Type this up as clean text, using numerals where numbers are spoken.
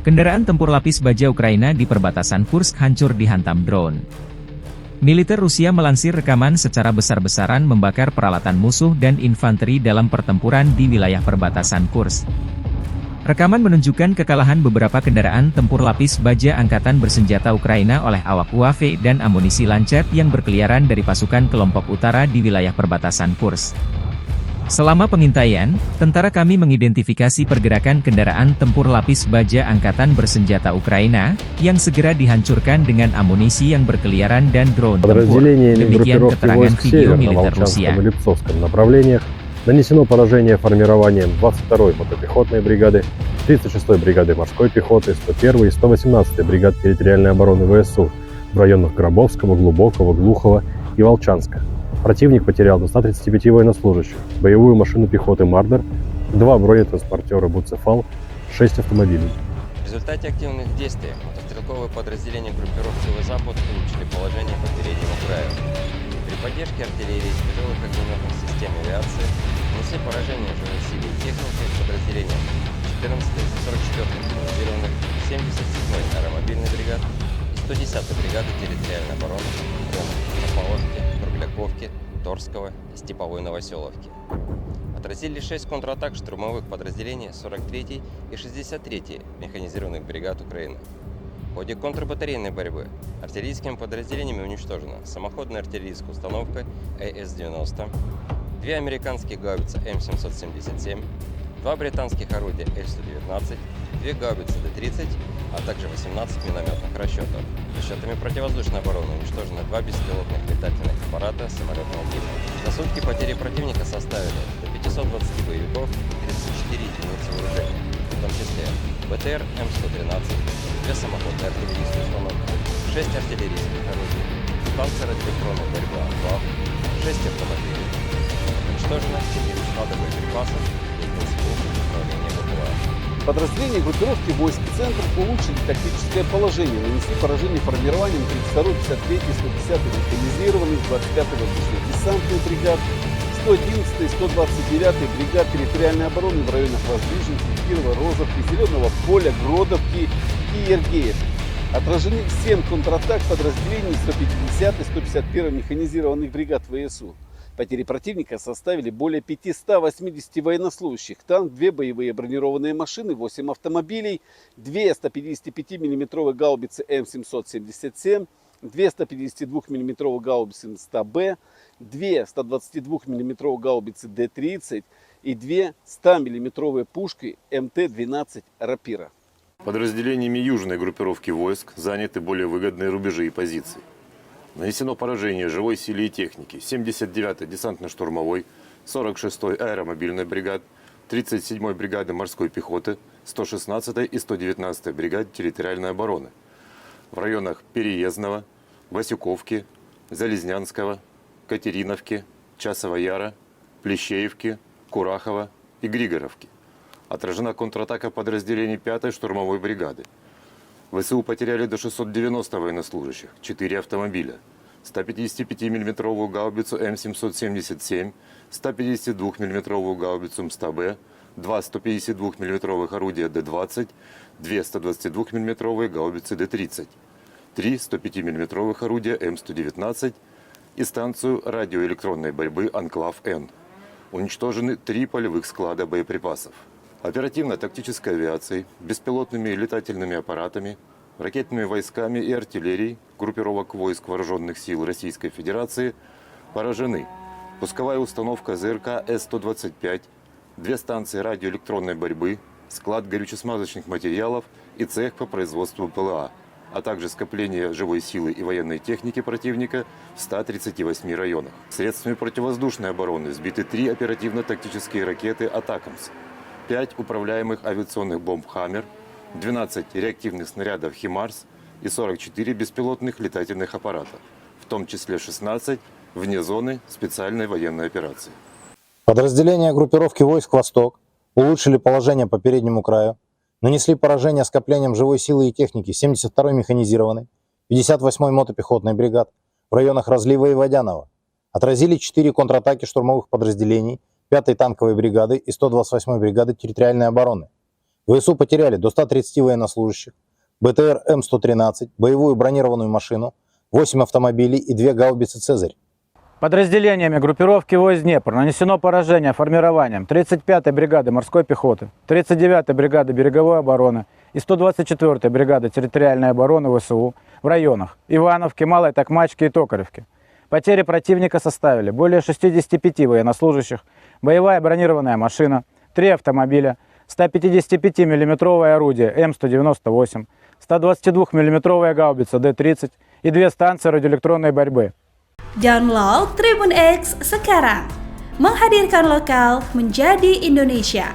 Kendaraan tempur lapis baja Ukraina di perbatasan Kursk hancur dihantam drone. Militer Rusia melansir rekaman secara besar-besaran membakar peralatan musuh dan infanteri dalam pertempuran di wilayah perbatasan Kursk. Rekaman menunjukkan kekalahan beberapa kendaraan tempur lapis baja angkatan bersenjata Ukraina oleh awak UAV dan amunisi Lancet yang berkeliaran dari pasukan kelompok utara di wilayah perbatasan Kursk. Selama pengintaian, tentara kami mengidentifikasi pergerakan kendaraan tempur lapis baja angkatan bersenjata Ukraina, yang segera dihancurkan dengan amunisi yang berkeliaran dan drone tempur. Demikian keterangan video militer Rusia. Нанесено поражение формированием 22-й мотопехотной бригады, 36-й бригады морской пехоты, 101-й и 118-й бригад территориальной обороны ВСУ в районах Гробовского, Глубокого, Глухова и Волчанска. Противник потерял до 135 военнослужащих, боевую машину пехоты «Мардер», 2 бронетранспортера «Буцефал», 6 автомобилей. В результате активных действий мотострелковые подразделения группировки «Запад» улучшили положение по переднему краю. При поддержке артиллерии и тяжелых огнеметных систем авиации нанесли поражение живой силе и техники подразделениям 14-й, 44-й механизированных, 77-й аэромобильной бригад и 110-й бригады территориальной обороны Тропаловки, Кругляковки, Торского и Степовой Новоселовки. Отразили 6 контратак штурмовых подразделений 43-й и 63-й механизированных бригад Украины. В ходе контрбатарейной борьбы артиллерийскими подразделениями уничтожена самоходная артиллерийская установка АС-90, 2 американские гаубицы М777, 2 британских орудия Л-119, 2 гаубицы Д-30, а также 18 минометных расчетов. Расчетами противовоздушной обороны уничтожены 2 беспилотных летательных аппарата самолетного типа. За сутки потери противника составили до 520 боевиков и 34 единицы вооружения, в том числе БТР М113, 2 самоходные артиллерийские установки, 6 артиллерийских орудий, панцирно-электронной борьбы АНФАВ, 6 автомобилей. Уничтожено 4 склада боеприпасов и 1 пункт управления БПЛА. Подразделения группировки войск «Центр» улучшили тактическое положение, нанесли поражение формированием 32-й, 53-й, 110-й механизированных, 25-й воздушно-десантных бригад, 111-й, 129-й бригад территориальной обороны в районах Воздвиженки, Кирова, Розовки, Зеленого поля, Гродовки и Ергеев. Отражены 7 контратак подразделений 150-й, 151-й механизированных бригад ВСУ. Потери противника составили более 580 военнослужащих, танк, 2 боевые бронированные машины, 8 автомобилей, 2 155 мм гаубицы М777, 2 152 мм гаубицы МСТБ, 2 122 мм гаубицы Д-30 и 2 100 мм пушки МТ-12 «Рапира». Подразделениями южной группировки войск заняты более выгодные рубежи и позиции. Нанесено поражение живой силе и техники 79-й десантно-штурмовой, 46-й аэромобильной бригад, 37-й бригады морской пехоты, 116-й и 119-й бригад территориальной обороны в районах Переездного, Васюковки, Залезнянского, Катериновки, Часова Яра, Плещеевки, Курахова и Григоровки. Отражена контратака подразделений 5-й штурмовой бригады. ВСУ потеряли до 690 военнослужащих, 4 автомобиля, 155 мм гаубицу М777, 152 мм гаубицу МСТБ, 2 152 мм орудия Д-20, 2 122 мм гаубицы Д-30, 3 105 мм орудия М119 и станцию радиоэлектронной борьбы «Анклав-Н». Уничтожены 3 полевых склада боеприпасов. Оперативно-тактической авиацией, беспилотными летательными аппаратами, ракетными войсками и артиллерией группировок войск Вооруженных сил Российской Федерации поражены пусковая установка ЗРК С-125, 2 станции радиоэлектронной борьбы, склад горюче-смазочных материалов и цех по производству ПЛА, а также скопление живой силы и военной техники противника в 138 районах. Средствами противовоздушной обороны сбиты 3 оперативно-тактические ракеты «Атакамс», 5 управляемых авиационных бомб «Хаммер», 12 реактивных снарядов «Химарс» и 44 беспилотных летательных аппарата, в том числе 16 вне зоны специальной военной операции. Подразделения группировки войск «Восток» улучшили положение по переднему краю, нанесли поражение скоплением живой силы и техники 72-й механизированной, 58-й мотопехотной бригад в районах Разлива и Водянова, отразили 4 контратаки штурмовых подразделений 5-й танковой бригады и 128-й бригады территориальной обороны. ВСУ потеряли до 130 военнослужащих, БТР М113, боевую бронированную машину, 8 автомобилей и 2 гаубицы «Цезарь». Подразделениями группировки войск Днепр нанесено поражение формированием 35-й бригады морской пехоты, 39-й бригады береговой обороны и 124-й бригады территориальной обороны ВСУ в районах Ивановки, Малой Токмачки и Токаревки. Потери противника составили более 65 военнослужащих, боевая бронированная машина, 3 автомобиля, 155 мм орудие М198, 122 мм гаубица Д-30 и 2 станции радиоэлектронной борьбы. Download Tribun X sekarang, menghadirkan lokal menjadi Indonesia.